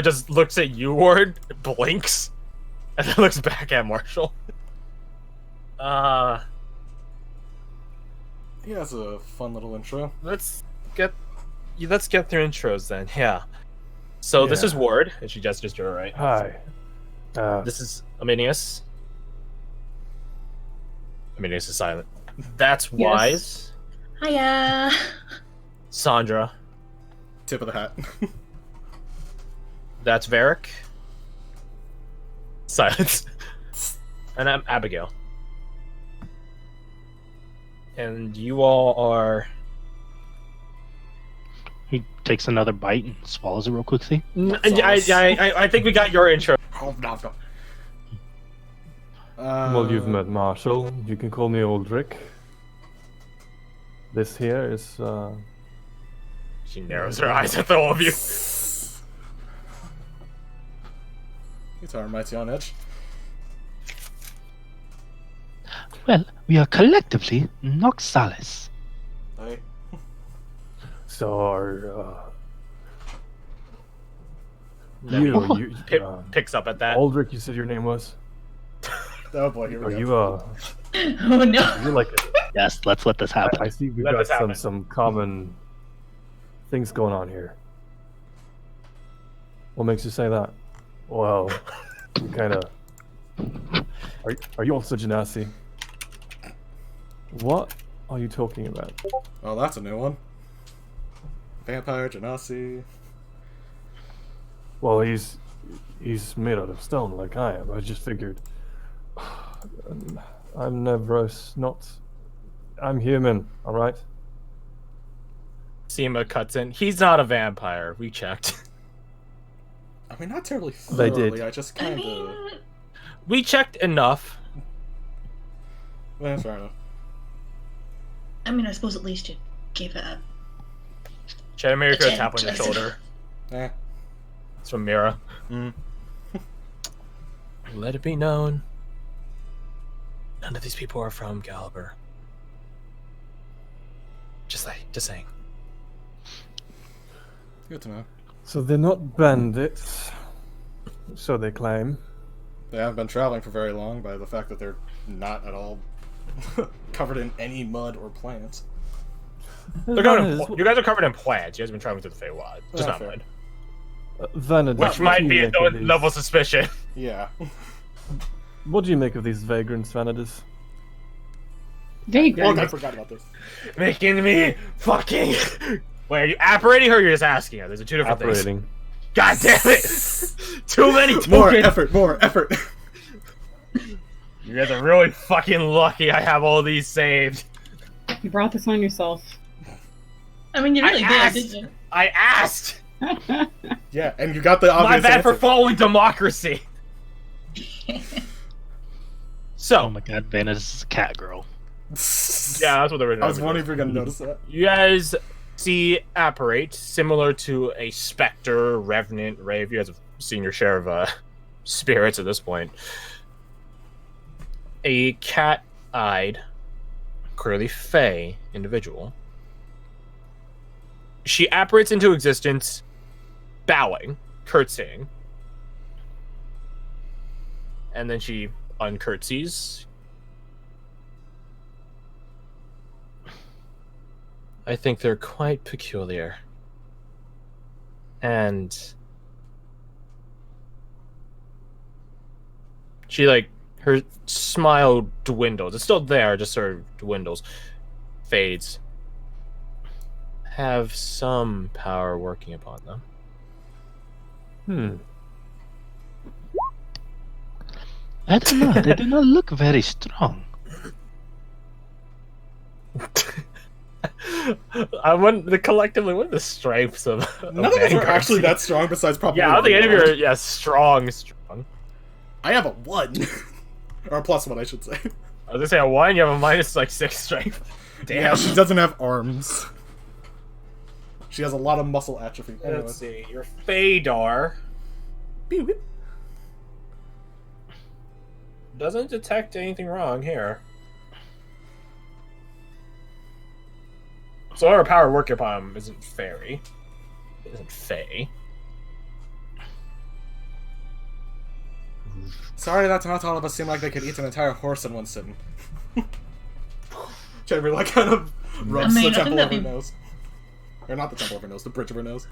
just looks at you, Ward, blinks, and then looks back at Marshall. He has a fun little intro. Let's get through intros then. Yeah. So this is Ward, and she gestures to her right. Hi. This is Aminius. Aminius is silent. That's Wise. Hiya. Sandra. Tip of the hat. That's Varric. Silence. And I'm Abigail. And you all are... He takes another bite and swallows it real quickly. I think we got your intro. Well, you've met Marshall. You can call me Aldrich. This here is, She narrows her eyes at the all of you. Guitar mighty on edge. Well, we are collectively Noxalis. Hey. So are, Picks up at that. Aldrich, you said your name was? Oh boy, here Are we go. you, Oh no. you're like, Yes, let's let this happen. I see we've Let got this happen. some common things going on here. What makes you say that? Well, you kind of... Are you also Genasi? What are you talking about? Oh, that's a new one. Vampire, Genasi. Well, he's made out of stone like I am. I just figured... I'm Nevros, not... I'm human, alright? Seema cuts in. He's not a vampire. We checked. I mean, not terribly They thoroughly. did. I just I kind of... mean, We checked enough. Fair enough. I suppose at least you gave it a... Chadamir could Again, tap on your Jason. shoulder. Eh. It's from Mira. Let it be known. None of these people are from Galber. Just saying. Good to know. So they're not bandits, so they claim. They haven't been traveling for very long by the fact that they're not at all covered in any mud or plants. They're covered you guys are covered in plants. You guys have been traveling through the Feywild. Just not fair. mud. Vanadis, Which what might do be you a make of these- level of suspicion. Yeah. What do you make of these vagrants, Vanadis? Oh, I forgot about this. Making me fucking... Wait, are you apparating her or you're just asking her? There's two different things. Operating. God damn it! Too many tokens! More effort. You guys are really fucking lucky I have all these saved. You brought this on yourself. I mean, you really I did, asked. didn't I asked! Yeah, and you got the obvious My bad for answer. following democracy! you? So, Oh my god, Vanessa is a cat girl. yeah, that's what the original I was wondering if you were gonna notice that. You guys see apparate, similar to a specter, revenant, rave. You guys have seen your share of spirits at this point. A cat-eyed, clearly fey individual. She apparates into existence, bowing, curtsying. And then she uncurtsies. I think they're quite peculiar. And she, her smile dwindles. It's still there, just sort of dwindles. Fades. Have some power working upon them. I don't know, they do not look very strong. Collectively, what are the strengths of None of us are Vanguard? actually that strong, besides probably. Yeah, I don't think any of you are strong. I have a 1. Or a +1, I should say. I was gonna say a 1, you have a minus 6 strength. Damn. Yeah, she doesn't have arms. She has a lot of muscle atrophy. Let's see. Your Fadar doesn't detect anything wrong here. So our power working upon him isn't fairy. It isn't fey. Sorry that not all of us seem like they could eat an entire horse in one sitting. Jeremy, like, kind of rubs I mean, the I think temple of her that'd be- nose. Or not the temple of her nose, the bridge of her nose.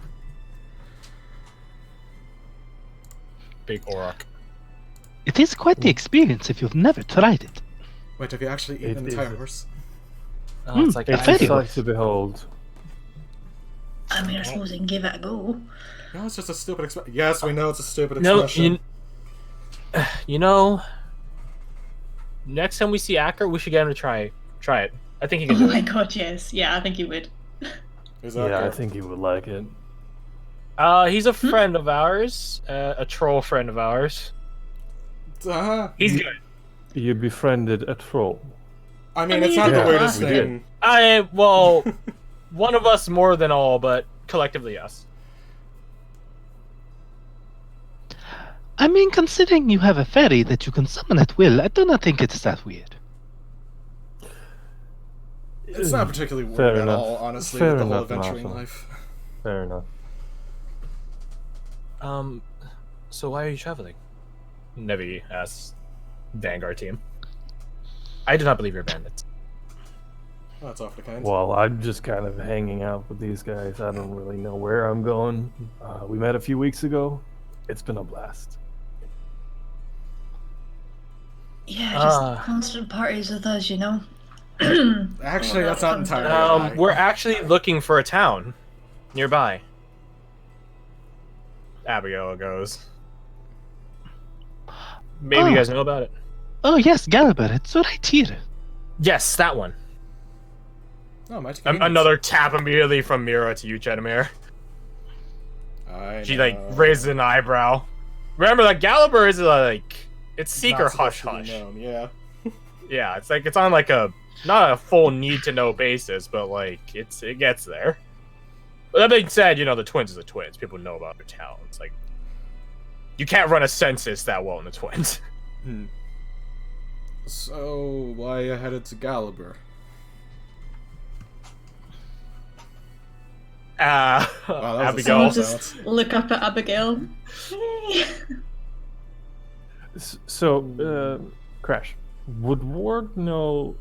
Big Auroch. It is quite the experience if you've never tried it. Wait, have you actually eaten It an entire is. horse? Oh, it's like It's Very a good. sight to behold. I mean, I suppose I can give it a go. No, it's just a stupid expression. Yes, we know it's a stupid no, expression. you know. Next time we see Acker, we should get him to try it. I think he Oh can do my it. god, yes. Yeah, I think you would. Is that Yeah, I correct? think he would like it. He's a friend of ours, a troll friend of ours. Uh-huh. He's good. You befriended a troll. I mean, I it's mean, not the yeah, weirdest we thing. Well, one of us more than all, but collectively, yes. I mean, considering you have a fairy that you can summon at will, I do not think it's that weird. It's not particularly weird Fair at enough. all, honestly, Fair with the whole enough, adventuring Marshall. life. Fair enough. So why are you traveling? Nevi asks Vanguard team. I do not believe you're bandits. Oh, that's awfully kind. Well, I'm just kind of hanging out with these guys. I don't really know where I'm going. We met a few weeks ago. It's been a blast. Yeah, just Ah. constant parties with us, you know? Actually, that's not entirely right. We're actually looking for a town nearby. Abigail goes. Maybe you guys know about it. Oh yes, Gallagher, it's right here. Yes, that one. Oh, mighty convenient. Another tap immediately from Mira to you, Chetamir. I She know. raises an eyebrow. Remember that Gallagher is it's Not seeker supposed hush to be hush. known, yeah. Yeah, it's on not a full need to know basis, but it gets there. But that being said, the twins is the twins. People know about their talents. You can't run a census that well in the twins. So, why you headed to Gallagher? Wow, that was a Abigail. solid Just silence. look up at Abigail. Hey. So, Crash, would Ward know,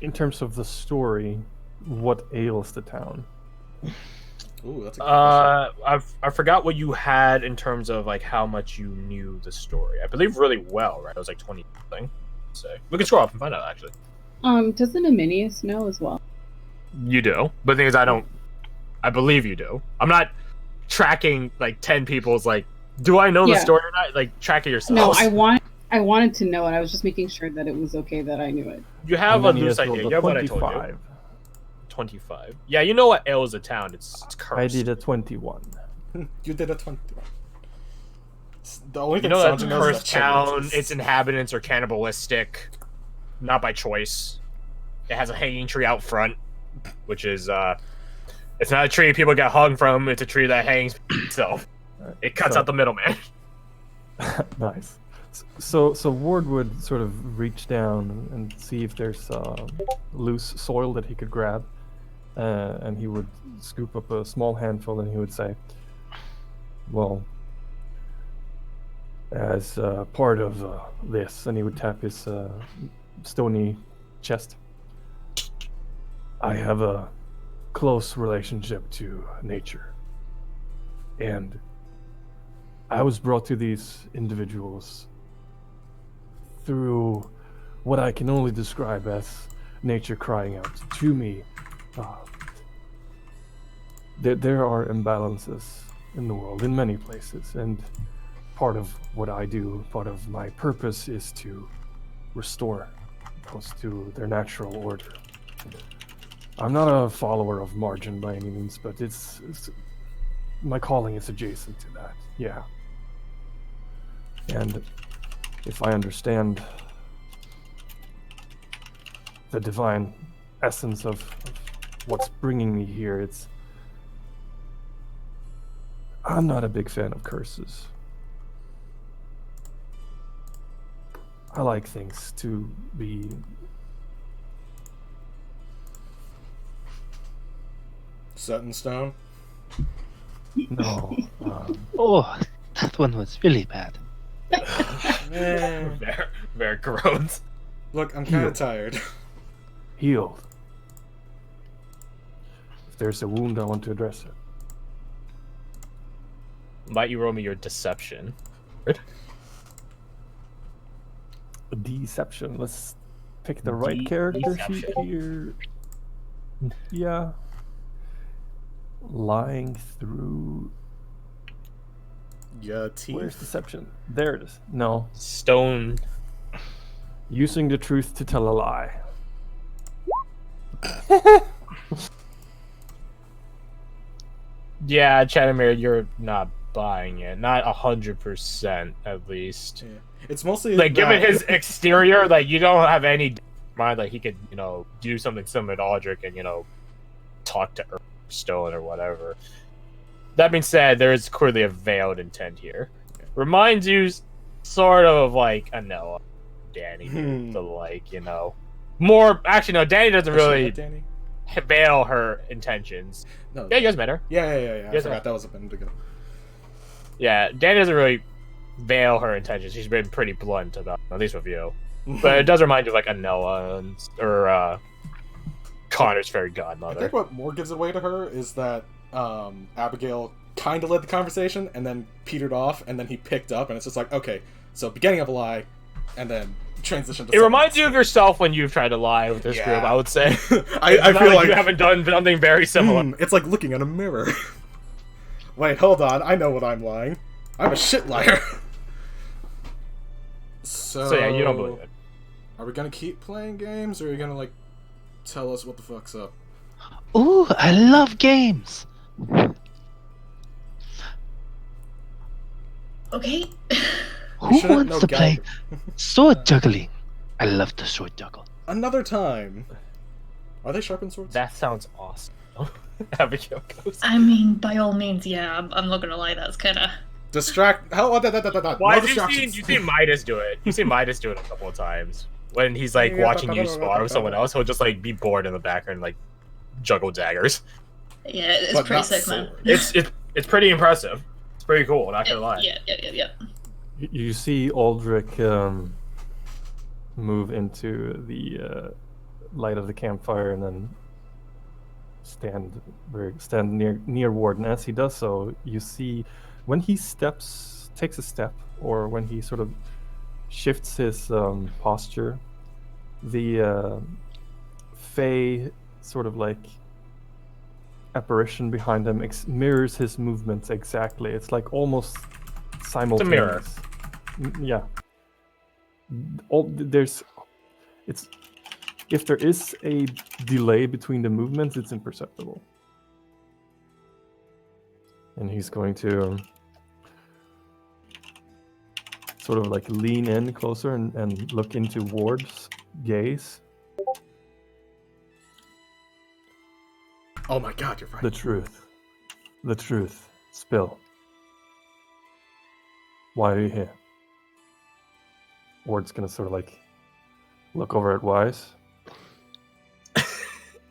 in terms of the story, what ails the town? Ooh, that's a good question. I forgot what you had in terms of how much you knew the story. I believe really well, right? It was 20 something. So we can scroll up and find out actually. Doesn't Aminius know as well? You do, but the thing is, I believe you do. I'm not tracking 10 people's do I know the Yeah. story or not? Track it yourself. No, I wanted to know, and I was just making sure that it was okay that I knew it. You have a And then he loose has rolled idea. a You have what I told you. 25. 25. Yeah, you know what ails a town. It's cursed. I did a 21. You did a 20. The only You thing know that Sanji knows is cursed that town, children- its inhabitants are cannibalistic, not by choice. It has a hanging tree out front, which is it's not a tree people get hung from. It's a tree that hangs itself. It cuts So- out the middleman. Nice. So Ward would sort of reach down and see if there's loose soil that he could grab, and he would scoop up a small handful and he would say, "Well, as part of this," and he would tap his stony chest. "I have a close relationship to nature, and I was brought to these individuals through what I can only describe as nature crying out to me. There are imbalances in the world, in many places, and part of what I do, part of my purpose is to restore those to their natural order. I'm not a follower of margin by any means, but it's my calling is adjacent to that, yeah. And if I understand the divine essence of what's bringing me here, I'm not a big fan of curses. I like things to be Set in stone. no. Oh, That one was really bad. Very groans. Look, I'm kind of tired. Healed. If there's a wound, I want to address it. Might you roll me your deception? Deception. Let's pick the right character sheet here. Yeah. Lying through. Yeah, teeth. Where's deception? There it is. No. Stone. Using the truth to tell a lie. Yeah, Chanamir, you're not buying it. Not 100%, at least. Yeah. It's mostly Like, given that- his exterior, like, you don't have any mind, like, he could, do something similar to Aldrich and, talk to Earth, Stone, or whatever. That being said, there is clearly a veiled intent here. Reminds you sort of like a Noah, Danny, the more. Actually, no, Danny doesn't really Danny? veil her intentions. No. Yeah, you guys met her. Yeah. I Yes, forgot that was a minute ago. Yeah, Danny doesn't really veil her intentions. She's been pretty blunt about, at least with you. But it does remind you of like a Noah or Connor's fairy I godmother. think what more gives it away to her is that Abigail kind of led the conversation and then petered off, and then he picked up, and it's just like, okay, so beginning of a lie, and then transition to It reminds you of yourself when you've tried to lie with this Yeah. group, I would say. I Not feel like you haven't done something very similar. It's like looking in a mirror. Wait, hold on, I know what I'm lying. I'm a shit liar. So So yeah, you don't believe it. Are we gonna keep playing games, or are you gonna like tell us what the fuck's up? Ooh, I love games. Okay. Who shouldn't wants know to play Gallagher. sword juggling? I love to sword juggle. Another time. Are they sharpened swords? That sounds awesome. Abigail goes. I mean, by all means, yeah. I'm not gonna lie. That's kind of. Distract. How? Why no have distractions. you seen Midas do it? You've seen Midas do it a couple of times. When he's like watching you spar with someone else, he'll just like be bored in the background, like juggle daggers. Yeah, it's But pretty not sick, man. It's pretty impressive. It's pretty cool. Not gonna lie. Yeah. You see Aldrich move into the light of the campfire and then stand near Warden. As he does so, you see when he takes a step, or when he sort of shifts his posture, the Fey sort of like apparition behind him mirrors his movements exactly. It's like almost simultaneous. mirror. Yeah. If there is a delay between the movements, it's imperceptible. And he's going to sort of like lean in closer and look into Ward's gaze. Oh my god, you're right. The truth. Spill. Why are you here? Ward's gonna sort of like look over at Wise,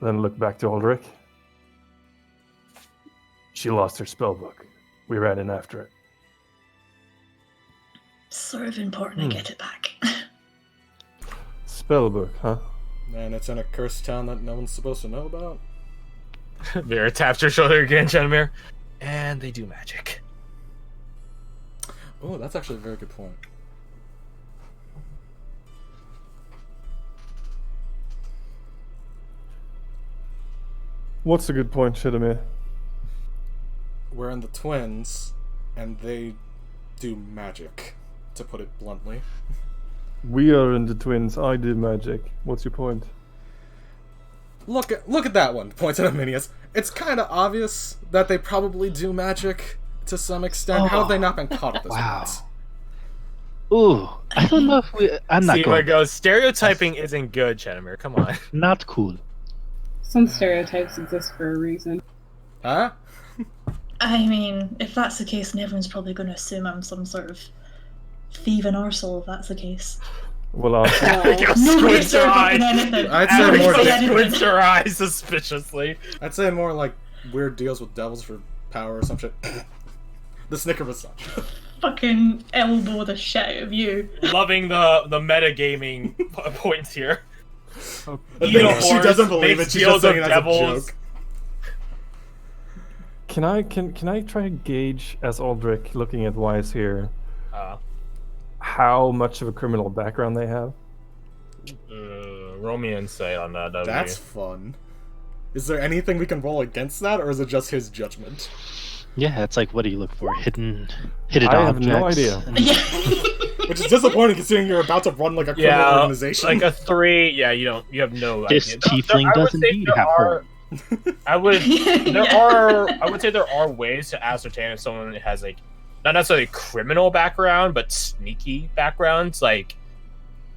then look back to Aldrich. She lost her spell book. We ran in after it. Sort of important to get it back. Spell book, huh? Man, it's in a cursed town that no one's supposed to know about. Vera taps her shoulder again, Chanamir. And they do magic. Oh, that's actually a very good point. What's a good point, Shidamir? We're in the twins, and they do magic, to put it bluntly. We are in the twins. I do magic. What's your point? Look at that one, points at Arminius. It's kind of obvious that they probably do magic to some extent. How have they not been caught at this Wow. point? Ooh, I don't know if I'm not See where it going. goes. Stereotyping isn't good, Chanamir. Come on. Not cool. Some stereotypes exist for a reason. Huh? I mean, if that's the case, then everyone's probably going to assume I'm some sort of thieving arsehole, if that's the case. Well, Abigail Nobody's squints her fucking eyes. anything. I'd say more Nobody's just- anything. Squints her eyes suspiciously. I'd say more like weird deals with devils for power or some shit. The Snicker was such. fucking elbow the shit out of you. Loving the metagaming points here. She doesn't believe it. She's just saying it as a joke. Can I try to gauge, as Aldrich looking at Wise here, how much of a criminal background they have? Roll me insight on that. That's fun. Is there anything we can roll against that, or is it just his judgment? Yeah, it's like, what do you look for? Hidden I have objects. no idea. Which is disappointing considering you're about to run like a criminal organization. Like a 3. Yeah, you have no This idea. tiefling does indeed have horns. I would say there are ways to ascertain if someone has like not necessarily a criminal background, but sneaky backgrounds. Like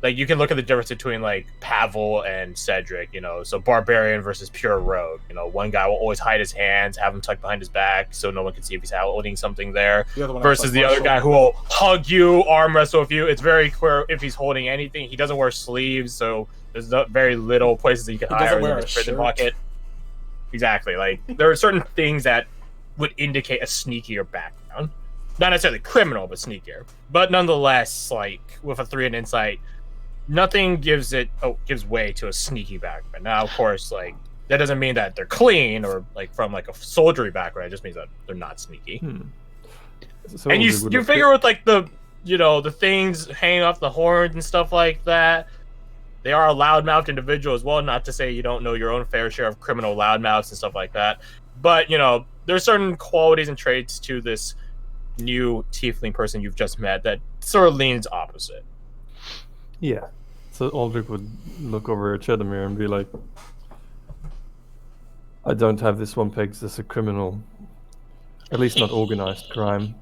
you can look at the difference between like Pavel and Cedric, so barbarian versus pure rogue. One guy will always hide his hands, have him tucked behind his back so no one can see if he's holding something there. Versus the other guy who will hug you, arm wrestle with you. It's very clear if he's holding anything. He doesn't wear sleeves, so there's very little places that you can hide in his prison pocket. Exactly. Like there are certain things that would indicate a sneakier background. Not necessarily criminal, but sneakier. But nonetheless, like with a 3 in insight, nothing gives way to a sneaky background. Now, of course, like that doesn't mean that they're clean or like from like a soldiery background. It just means that they're not sneaky. So and you figure with like the things hanging off the horns and stuff like that. They are a loudmouthed individual as well. Not to say you don't know your own fair share of criminal loudmouths and stuff like that, but there's certain qualities and traits to this new tiefling person you've just met that sort of leans opposite. Yeah. So Aldrich would look over at Chedamir and be like, I don't have this one pegged as a criminal. At least not organized crime.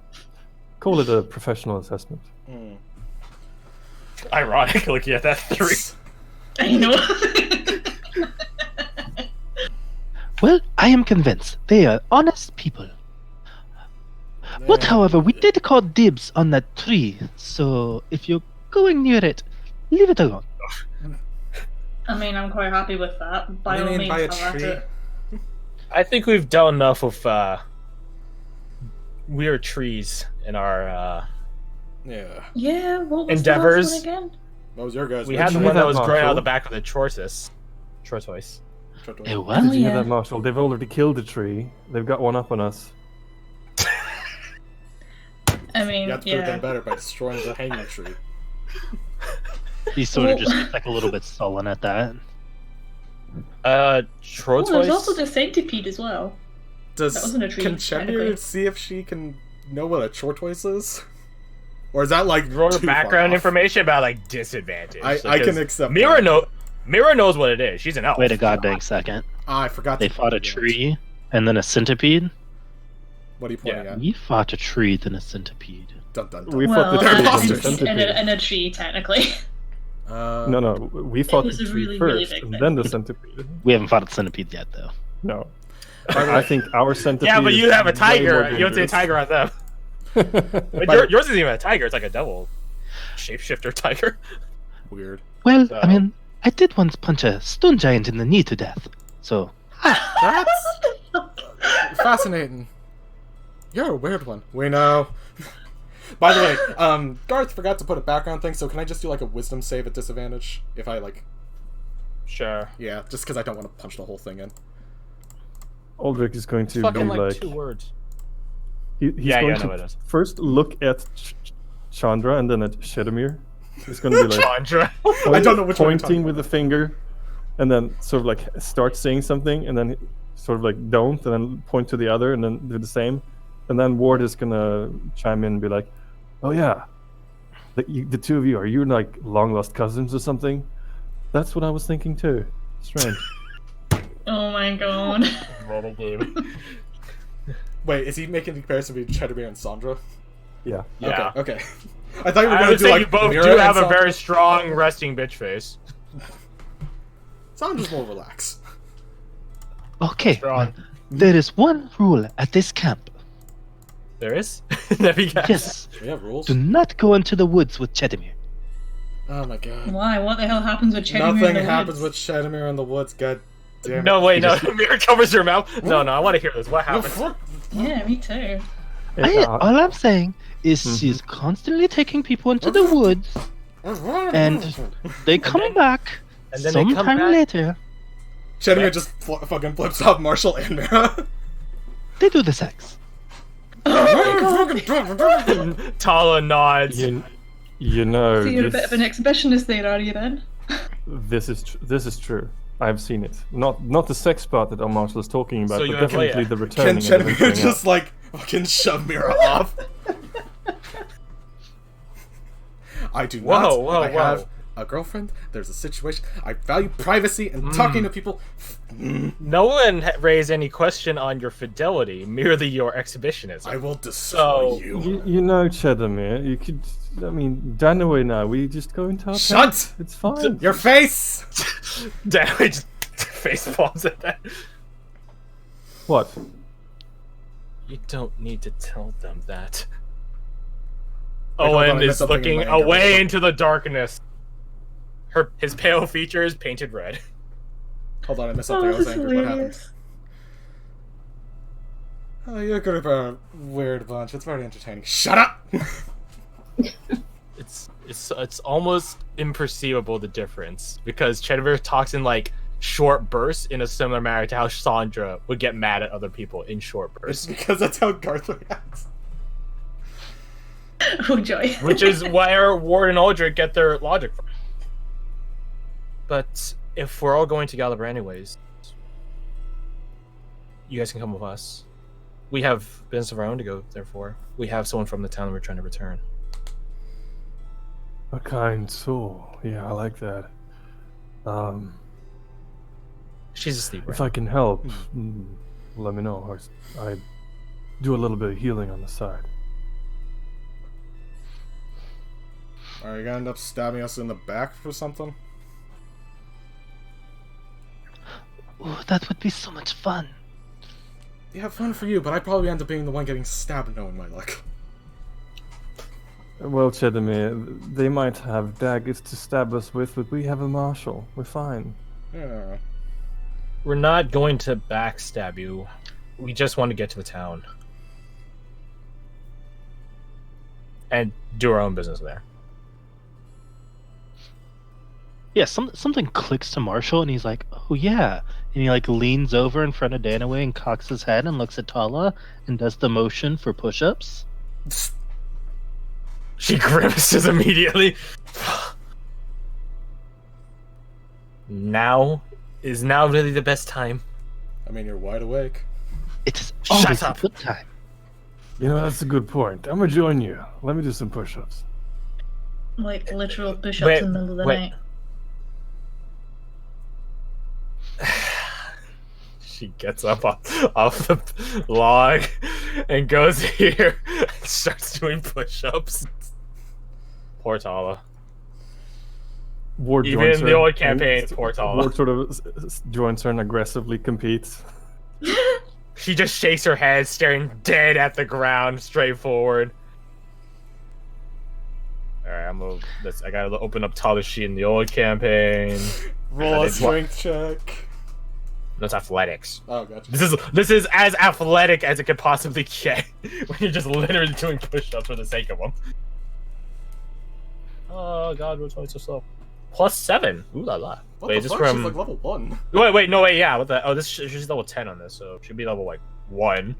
Call it a professional assessment. Ironic looking at that 3. I know. Well, I am convinced they are honest people. But however, we did call dibs on that tree, so if you're going near it, leave it alone. I mean, I'm quite happy with that. By all means, have at it. I think we've done enough with weird trees in our Yeah, what was endeavors. The last one again? What was your guys? We had the one that was growing out of the back of the tortoise. It was? Did you hear that, Marshall? They've already killed the tree. They've got one up on us. I mean, you have to prove them better by destroying the hanging tree. He's sort of just like a little bit sullen at that. Tortoise? there's also the centipede as well. That wasn't a tree, can Chedamir see if she can know what a tortoise is? Or is that like background information about like disadvantage? I can accept. Mira knows what it is. She's an elf. Wait a goddamn second. I forgot. They fought a tree and then a centipede. What are you pointing at? We fought a tree, then a centipede. Dun, dun, dun. We fought the tree, then the centipede. And a tree, technically. No, we fought the tree first, and then the centipede. We haven't fought a centipede yet, though. No. I think our centipede. Yeah, but you have a tiger. You don't say tiger on them. But yours isn't even a tiger. It's like a devil shapeshifter tiger. Weird. Well, I mean, I did once punch a stone giant in the knee to death. So. That's fascinating. You're a weird one. We know. By the way, Garth forgot to put a background thing, so can I just do like a wisdom save at disadvantage? If I like... Sure. Yeah, just because I don't want to punch the whole thing in. Aldrich is going to be like 2 words. He's going to first look at Chandra and then at Chedamir. He's going to be like Chandra. I don't know which one pointing with the finger, and then sort of like start saying something, and then sort of like don't, and then point to the other, and then do the same. And then Ward is gonna chime in and be like, "Oh yeah, the two of you, are you like long lost cousins or something?" That's what I was thinking too. Strange. Oh my god. Roll game. Wait, is he making the comparison between Chedamir and Sandra? Yeah. Yeah. Okay. I thought you were gonna do like you both Mira do have and a very strong resting bitch face. Sandra's more relaxed. Okay. There is one rule at this camp. There is? Yes. We have rules. Do not go into the woods with Chedamir. Oh my god. Why? What the hell happens with Chedamir in the Nothing happens with woods? Chedamir in the woods, god damn it. No, wait, no. Mira covers her mouth. No, I want to hear this. What happened? Yeah, me too. All I'm saying is she's constantly taking people into the woods, and they come back And then they come sometime back. later. Shedimir just fucking flips off Marshall and Mira. They do the sex. Tala nods. You know, So you're a this, bit of an exhibitionist there, are you then? this is true. I've seen it. Not the sex part that Marshall is talking about, So you but have definitely Leia. the Can returning. and the Shedimir venturing just out. like fucking shove Mira off? I do not. Whoa, I whoa. have a girlfriend. There's a situation. I value privacy and talking to people. No one raised any question on your fidelity, merely your exhibitionism. I will destroy So- you. You know, Chedamir, you could. I mean, Danaway now. We just go into our Shut tent. It's fine. your face. Damn, I just face palms at that. What? You don't need to tell them that. Wait, hold on, I Owen missed is something in looking my anger. away into the darkness. His pale features painted red. Hold on, I missed Oh, something. I was this is angry. What happened? hilarious. Oh, you're gonna be a weird bunch. It's very entertaining. Shut up. It's almost imperceivable, the difference, because Chedivir talks in like short bursts in a similar manner to how Sandra would get mad at other people in short It's bursts, because that's how Garth reacts. Oh joy. which is where Ward and Aldrich get their logic from. But if we're all going to Gallibra anyways, you guys can come with us. We have business of our own to go there for. We have someone from the town we're trying to return. A kind soul. Yeah, I like that. She's asleep right If I can help, let me know. I do a little bit of healing on the side. Are you gonna end up stabbing us in the back for something? Ooh, that would be so much fun. Yeah, fun for you, but I'd probably end up being the one getting stabbed knowing my luck. Well, Chedamir, they might have daggers to stab us with, but we have a marshal. We're fine. Yeah. We're not going to backstab you. We just want to get to the town. And do our own business there. Yeah, something clicks to Marshall, and he's like, "Oh yeah," and he like leans over in front of Danaway and cocks his head and looks at Tala and does the motion for push-ups. She grimaces immediately. Now is now really the best time. I mean, you're wide awake. It is Shut always a up. good time. You know, that's a good point. I'm gonna join you. Let me do some push-ups. Like literal push-ups Wait, in the middle of the wait. night. She gets up off the log and goes here and starts doing push-ups. Poor Tala. Ward Even joins in her, the old and campaign, poor Tala. Ward sort of joins her and aggressively competes. She just shakes her head, staring dead at the ground, straight forward. Alright, I gotta open up Talashi in the old campaign. Roll I a did what? strength check. That's athletics. Oh, gotcha. This is as athletic as it could possibly get when you're just literally doing push-ups for the sake of them. Oh god, which one's so slow? +7. Ooh la la. What Wait, the is this fuck? from? She's like level 1. Wait, yeah. What the? Oh, she's level 10 on this, so it should be level like 1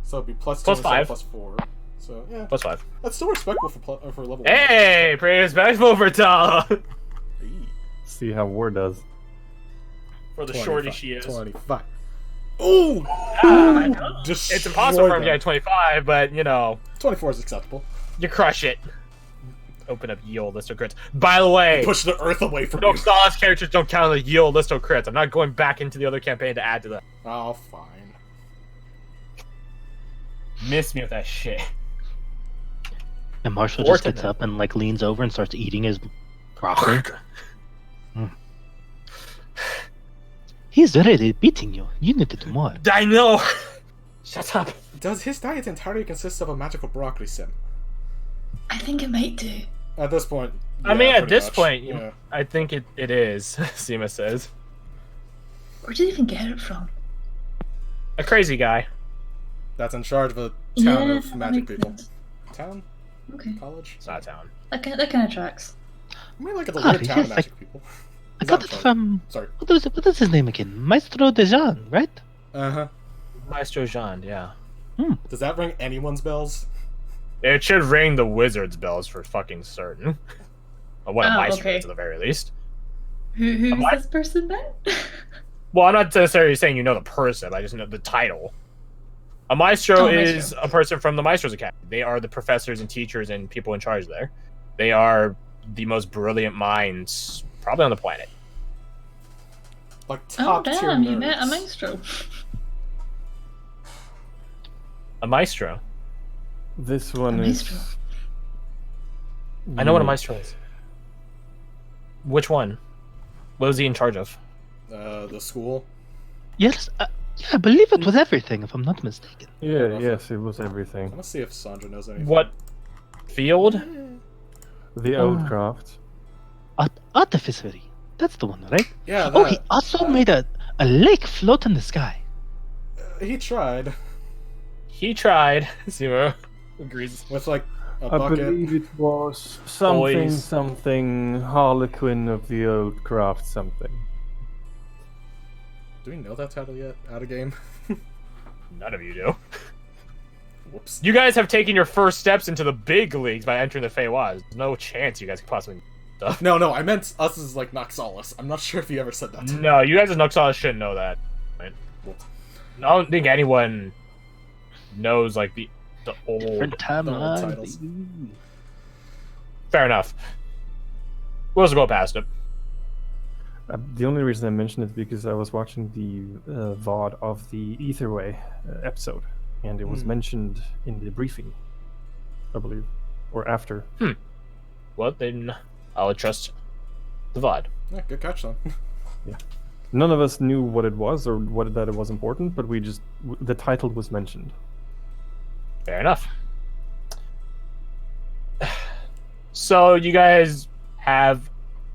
So it'd be +2 Plus instead 5. of +4. So, yeah. +5. That's still respectable for level 1. Hey, pretty respectful for Tala. See how Ward does. For the shorty she is. 25. Ooh! I know. Destroy It's impossible for him to them. get 25, but you know, 24 is acceptable. you crush it. Open up yield list of crits. By the way, Push the earth away from no you. Solace characters don't count on the yield list of crits. I'm not going back into the other campaign to add to that. Oh, fine. Miss me with that shit. And Marshall Or just gets to- up and like leans over and starts eating his broccoli. He's already beating you. You need to do more. I know. Shut up. Does his diet entirely consist of a magical broccoli sim? I think it might do. At this point, I mean, yeah, at pretty this much. point, Yeah. I think it is. Seema says Where did you even get it from? a crazy guy. That's in charge of a town Yeah, of that magic makes people. sense. Town? Okay, College? It's not a town. that kind of tracks. I mean, like, it's a Ah, weird town of yes, magic people. I Is got that it right? from Sorry. what is his name again? Maestro Dejan, right? Uh-huh. Maestro Jean, yeah. Does that ring anyone's bells? It should ring the wizard's bells for fucking certain. Or one of Oh, Maestro's okay. at the very least. Who's Am I- this person then? Well, I'm not necessarily saying you know the person, I just know the title. A maestro Oh, is maestro. a person from the Maestro's Academy. They are the professors and teachers and people in charge there. They are the most brilliant minds probably on the planet. Like, Oh top tier damn, nerds. you met a maestro. A maestro. This A one is. maestro. I know what a unique. maestro is. Which one? What was he in charge of? The school. Yes, yeah, I believe it was everything, if I'm not mistaken. Yeah, yes, it was everything. Let's see if Sandra knows anything. What field? The old craft. Artificery. That's the one, right? Yeah, Oh, he that. also made a lake float in the sky. He tried. He tried. Zero agrees. With, like, a I bucket. believe it was something, Boys. something, Harlequin of the old craft something. Do we know that title yet? Out of game? None of you do. Whoops. You guys have taken your first steps into the big leagues by entering the Feywild. There's no chance you guys could possibly stuff. No, I meant us as, like, Noxalis. I'm not sure if you ever said that. No, you guys as Noxalis shouldn't know that. Right? Whoops. I don't think anyone knows like the old. Different timeline. titles. baby. Fair enough. We'll just go past it. The only reason I mentioned it is because I was watching the VOD of the Etherway episode, and it was mentioned in the briefing, I believe, or after. Well, then I'll trust the VOD. Yeah, good catch, then. None of us knew what it was or that it was important, but the title was mentioned. Fair enough. So you guys have,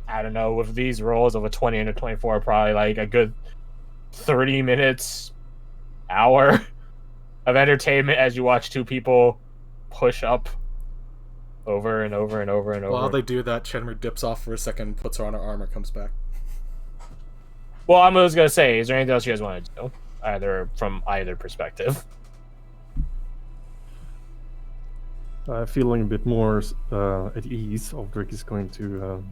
I don't know, with these rolls of a 20 and a 24, probably like a good 30 minutes, hour of entertainment as you watch two people push up over and over and over and over. While they do that, Chenmer dips off for a second, puts her on her armor, comes back. Well, I was gonna say, is there anything else you guys want to do? Either from either perspective. Feeling a bit more at ease, Aldrich is going to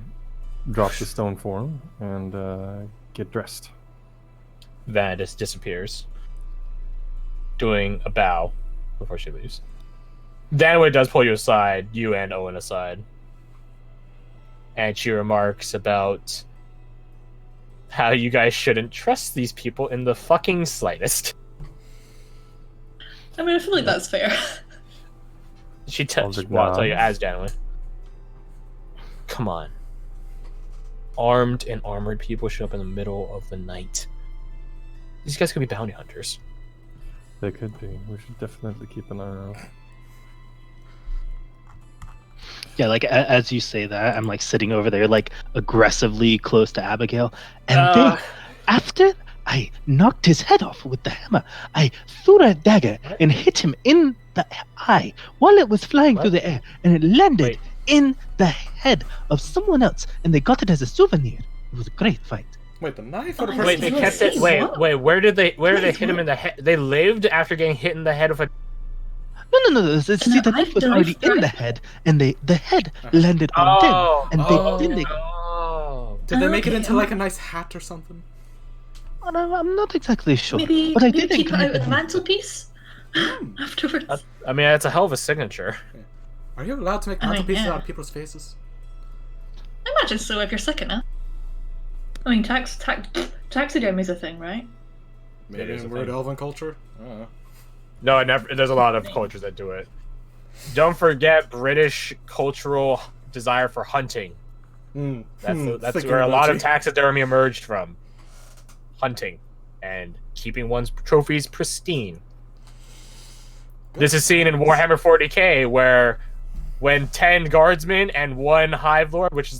drop the stone form and get dressed. Van just disappears, doing a bow before she leaves. Danwood does pull you aside, you and Owen aside, and she remarks about how you guys shouldn't trust these people in the fucking slightest. I mean, I feel like that's fair. She touched. Aldrich Well, I'll tell you, nods. as Danwood. Come on. Armed and armored people show up in the middle of the night. These guys could be bounty hunters. They could be. We should definitely keep an eye out. Yeah, like as you say that, I'm like sitting over there, like aggressively close to Abigail, and then after I knocked his head off with the hammer, I threw a dagger and hit him in the eye while it was flying through the air, and it landed Wait. in the head of someone else, and they got it as a souvenir. It was a great fight. Wait, the knife or the Oh, person? Wait, they Wait, kept it. Wait, what? wait. Where did they Wait, hit him what? in the head? They lived after getting hit in the head with a. No. See, the knife was the already knife, in the right? head, and the head landed on them, and then they. Did they make it Okay, into like a nice hat or something? I'm not exactly sure, Maybe, but I maybe did keep it encounter out of the them. mantelpiece afterwards. I mean, that's a hell of a signature. Are you allowed to make I mean, mantelpieces yeah. out of people's faces? I imagine so if you're sick enough. I mean, taxidermy is a thing, right? Maybe is a in weird thing. elven culture? I don't know. No, it never. There's a lot of cultures that do it. Don't forget British cultural desire for hunting. That's Thinking where a about lot you. of taxidermy emerged from. Hunting and keeping one's trophies pristine. This is seen in Warhammer 40k, where when 10 guardsmen and 1 hive lord, which is